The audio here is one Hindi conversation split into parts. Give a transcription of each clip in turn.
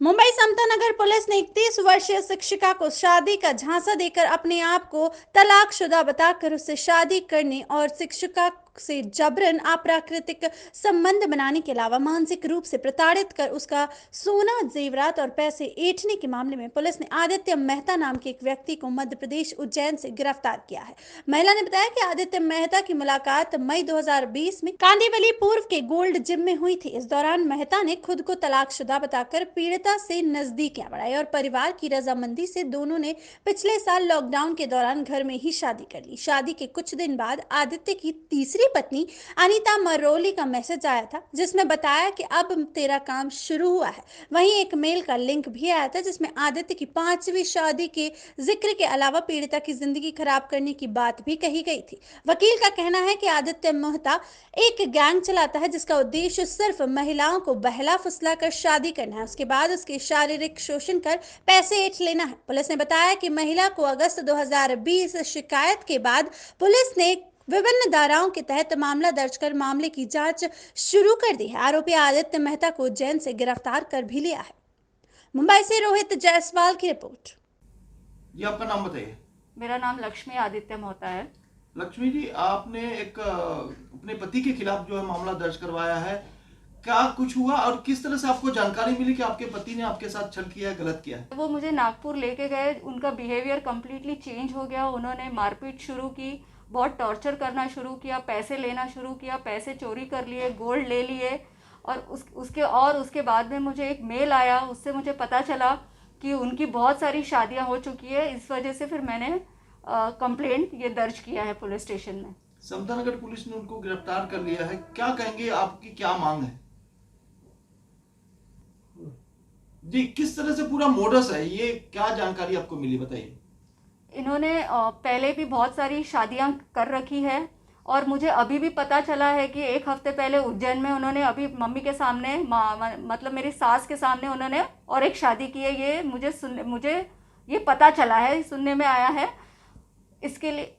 मुंबई समता नगर पुलिस ने 31 वर्षीय शिक्षिका को शादी का झांसा देकर अपने आप को तलाकशुदा बताकर उससे शादी करने और शिक्षिका से जबरन अप्राकृतिक संबंध बनाने के अलावा मानसिक रूप से प्रताड़ित कर उसका सोना, जेवरात और पैसे ऐंठने के मामले में पुलिस ने आदित्य मेहता नाम के एक व्यक्ति को मध्य प्रदेश उज्जैन से गिरफ्तार किया है। महिला ने बताया कि आदित्य मेहता की मुलाकात मई 2020 में कांदीवली पूर्व के गोल्ड जिम में हुई थी। इस दौरान मेहता ने खुद को तलाकशुदा बताकर पीड़िता से नजदीकियां बढ़ाई और परिवार की रजामंदी से दोनों ने पिछले साल लॉकडाउन के दौरान घर में ही शादी कर ली। शादी के कुछ दिन बाद आदित्य की तीसरी पत्नी अनीता मरोली का मैसेज आया था जिसमें बताया कि अब तेरा काम शुरू हुआ है। वहीं एक मेल का लिंक भी आया था जिसमें आदित्य की 5वीं शादी के जिक्र के अलावा पीड़िता की जिंदगी खराब करने की बात भी कही गई थी। वकील का कहना है कि आदित्य मेहता एक गैंग चलाता है जिसका उद्देश्य सिर्फ महिलाओं को बहला फुसला कर शादी करना है, उसके बाद उसके शारीरिक शोषण कर पैसे ऐंठ लेना है। पुलिस ने बताया कि महिला को अगस्त 2020 शिकायत के बाद पुलिस ने विभिन्न धाराओं के तहत मामला दर्ज कर मामले की जांच शुरू कर दी है। आरोपी आदित्य मेहता को उज्जैन से गिरफ्तार कर भी लिया है। मुंबई से रोहित जायसवाल की रिपोर्ट। जी, आपका नाम बताइए। मेरा नाम लक्ष्मी आदित्य मोहता है। लक्ष्मी जी, आपने एक अपने पति के खिलाफ जो है मामला दर्ज करवाया है। क्या कुछ हुआ और किस तरह से आपको जानकारी मिली कि आपके पति ने आपके साथ छल किया है, गलत किया है? वो मुझे नागपुर लेके गए, उनका बिहेवियर कम्प्लीटली चेंज हो गया। उन्होंने मारपीट शुरू की, बहुत टॉर्चर करना शुरू किया, पैसे लेना शुरू किया, पैसे चोरी कर लिए, गोल्ड ले लिए। और उसके बाद में मुझे एक मेल आया, उससे मुझे पता चला कि उनकी बहुत सारी शादियां हो चुकी है। इस वजह से फिर मैंने कंप्लेंट ये दर्ज किया है पुलिस स्टेशन में। समता नगर पुलिस ने उनको गिरफ्तार कर लिया है, क्या कहेंगे, आपकी क्या मांग है? जी, किस तरह से पूरा मोडस है, ये क्या जानकारी आपको मिली, बताइए। इन्होंने पहले भी बहुत सारी शादियां कर रखी है और मुझे अभी भी पता चला है कि एक हफ्ते पहले उज्जैन में उन्होंने अभी मम्मी के सामने, मतलब मेरी सास के सामने उन्होंने और एक शादी की है। ये मुझे ये पता चला है, सुनने में आया है। इसके लिए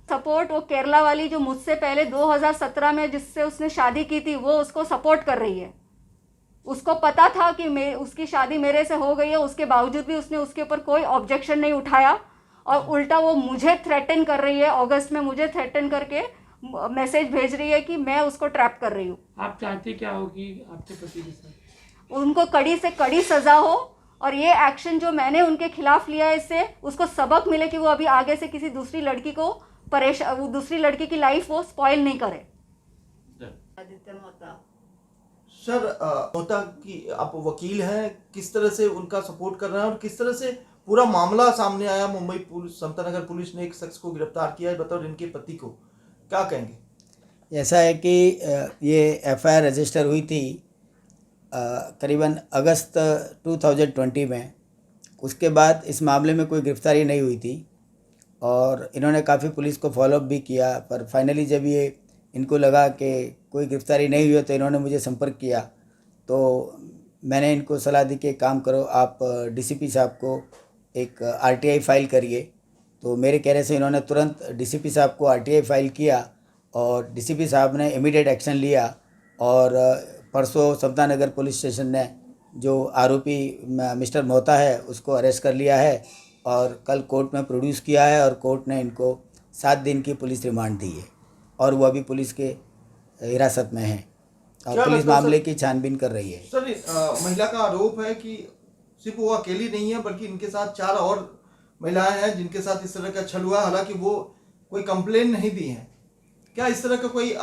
सपोर्ट वो केरला वाली जो मुझसे पहले 2017 में जिससे उसने शादी की थी, वो उसको सपोर्ट कर रही है। उसको पता था कि उसकी शादी मेरे से हो गई है, उसके बावजूद भी उसने उसके ऊपर कोई ऑब्जेक्शन नहीं उठाया और उल्टा वो मुझे थ्रेटन कर रही है। अगस्त में मुझे थ्रेटन करके मैसेज भेज रही है कि मैं उसको ट्रैप कर रही हूँ। आप चाहते क्या हो कि आपके पति के साथ उनको कड़ी से कड़ी सज़ा हो और ये एक्शन जो मैंने उनके खिलाफ लिया है, इससे उसको सबक मिले कि वो अभी आगे से किसी दूसरी लड़की को दूसरी लड़की की लाइफ वो स्पॉइल नहीं करे। आदित्य मेहता सर, मोहता की आप वकील हैं, किस तरह से उनका सपोर्ट कर रहे हैं और किस तरह से पूरा मामला सामने आया? मुंबई पुलिस, समता नगर पुलिस ने एक शख्स को गिरफ्तार किया है बतौर इनके पति को, क्या कहेंगे? ऐसा है कि ये एफआईआर रजिस्टर हुई थी करीबन अगस्त 2020 में। उसके बाद इस मामले में कोई गिरफ्तारी नहीं हुई थी और इन्होंने काफ़ी पुलिस को फॉलोअप भी किया, पर फाइनली जब ये इनको लगा कि कोई गिरफ्तारी नहीं हुई तो इन्होंने मुझे संपर्क किया। तो मैंने इनको सलाह दी कि काम करो, आप डीसीपी साहब को एक आरटीआई फाइल करिए। तो मेरे कहने से इन्होंने तुरंत डीसीपी साहब को आरटीआई फाइल किया और डीसीपी साहब ने इमीडिएट एक्शन लिया और परसों समता नगर पुलिस स्टेशन ने जो आरोपी मिस्टर मोहता है उसको अरेस्ट कर लिया है और कल कोर्ट में प्रोड्यूस किया है और कोर्ट ने इनको 7 दिन की पुलिस रिमांड दी है और वो अभी पुलिस के हिरासत में है और पुलिस मामले की छानबीन कर रही है। सर, महिला का आरोप है कि सिर्फ वो अकेली नहीं है बल्कि इनके साथ 4 और महिलाएं हैं जिनके साथ इस तरह का छल हुआ, हालांकि वो कोई कंप्लेन नहीं दी है। क्या इस तरह का कोई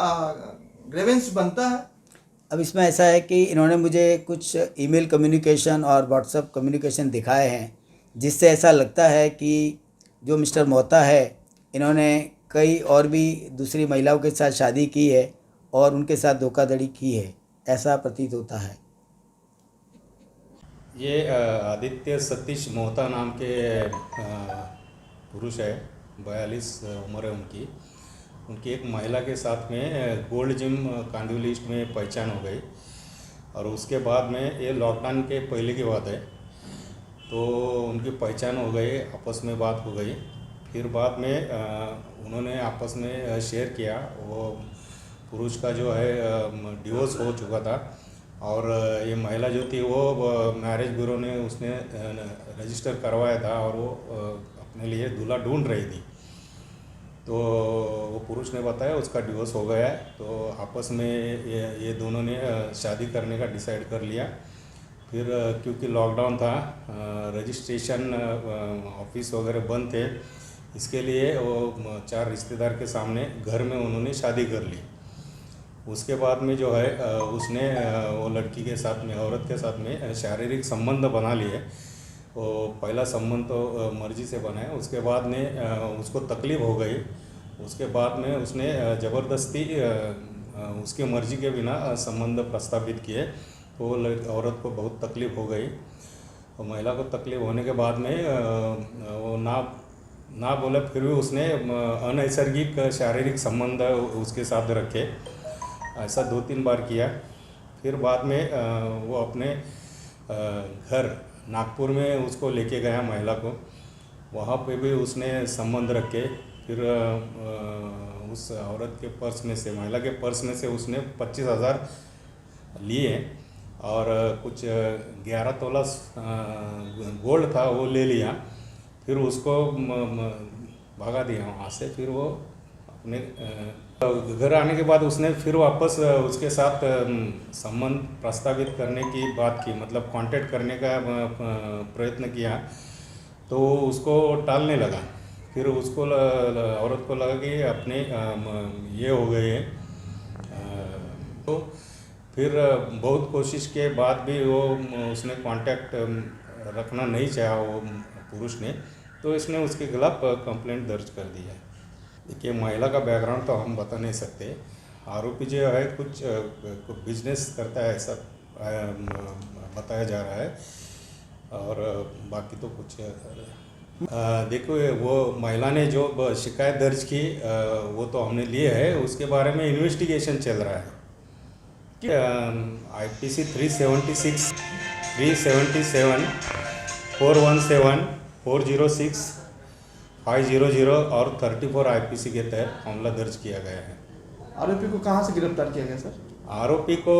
ग्रेवेंस बनता है? अब इसमें ऐसा है कि इन्होंने मुझे कुछ ईमेल कम्युनिकेशन और व्हाट्सएप कम्युनिकेशन दिखाए हैं जिससे ऐसा लगता है कि जो मिस्टर मोहता है इन्होंने कई और भी दूसरी महिलाओं के साथ शादी की है और उनके साथ धोखाधड़ी की है, ऐसा प्रतीत होता है। ये आदित्य सतीश मोहता नाम के पुरुष है, 42 उम्र है उनकी। उनकी एक महिला के साथ में गोल्ड जिम कांदिवली ईस्ट में पहचान हो गई और उसके बाद में ये लॉकडाउन के पहले की बात है, तो उनकी पहचान हो गई, आपस में बात हो गई। फिर बाद में उन्होंने आपस में शेयर किया, वो पुरुष का जो है डिवोर्स हो चुका था और ये महिला जो थी वो मैरिज ब्यूरो ने उसने रजिस्टर करवाया था और वो अपने लिए दूल्हा ढूंढ रही थी। तो वो पुरुष ने बताया उसका डिवोर्स हो गया है, तो आपस में ये दोनों ने शादी करने का डिसाइड कर लिया। फिर क्योंकि लॉकडाउन था, रजिस्ट्रेशन ऑफिस वगैरह बंद थे, इसके लिए वो 4 रिश्तेदार के सामने घर में उन्होंने शादी कर ली। उसके बाद में जो है उसने वो लड़की के साथ में, औरत के साथ में शारीरिक संबंध बना लिए। वो पहला संबंध तो मर्जी से बनाया, उसके बाद में उसको तकलीफ़ हो गई। उसके बाद में उसने ज़बरदस्ती उसकी मर्जी के बिना संबंध प्रस्तावित किए, तो औरत को बहुत तकलीफ़ हो गई। और महिला को तकलीफ़ होने के बाद में वो ना बोले, फिर भी उसने अनैसर्गिक शारीरिक संबंध उसके साथ रखे। ऐसा 2-3 बार किया। फिर बाद में वो अपने घर नागपुर में उसको लेके गया महिला को, वहाँ पे भी उसने संबंध रखे। फिर उस औरत के पर्स में से, महिला के पर्स में से उसने 25,000 लिए और कुछ 11 तोला गोल्ड था वो ले लिया। फिर उसको भगा दिया वहाँ से। फिर वो अपने घर आने के बाद उसने फिर वापस उसके साथ संबंध प्रस्तावित करने की बात की, मतलब कांटेक्ट करने का प्रयत्न किया, तो उसको टालने लगा। फिर उसको औरत को लगा कि अपने ये हो गए हैं। तो फिर बहुत कोशिश के बाद भी वो उसने कांटेक्ट रखना नहीं चाहा वो पुरुष ने, तो इसने उसके खिलाफ कंप्लेंट दर्ज कर दी है। देखिए, महिला का बैकग्राउंड तो हम बता नहीं सकते। आरोपी जो है कुछ बिजनेस करता है ऐसा बताया जा रहा है, और बाकी तो कुछ देखो, वो महिला ने जो शिकायत दर्ज की वो तो हमने लिए है, उसके बारे में इन्वेस्टिगेशन चल रहा है। IPC 376, 377, 417, 406, 500 और 34 IPC के तहत मामला दर्ज किया गया है। आरोपी को कहाँ से गिरफ्तार किया गया सर? आरोपी को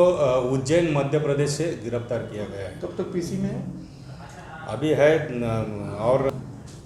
उज्जैन मध्य प्रदेश से गिरफ्तार किया गया है। कब तक पीसी में है? अभी है और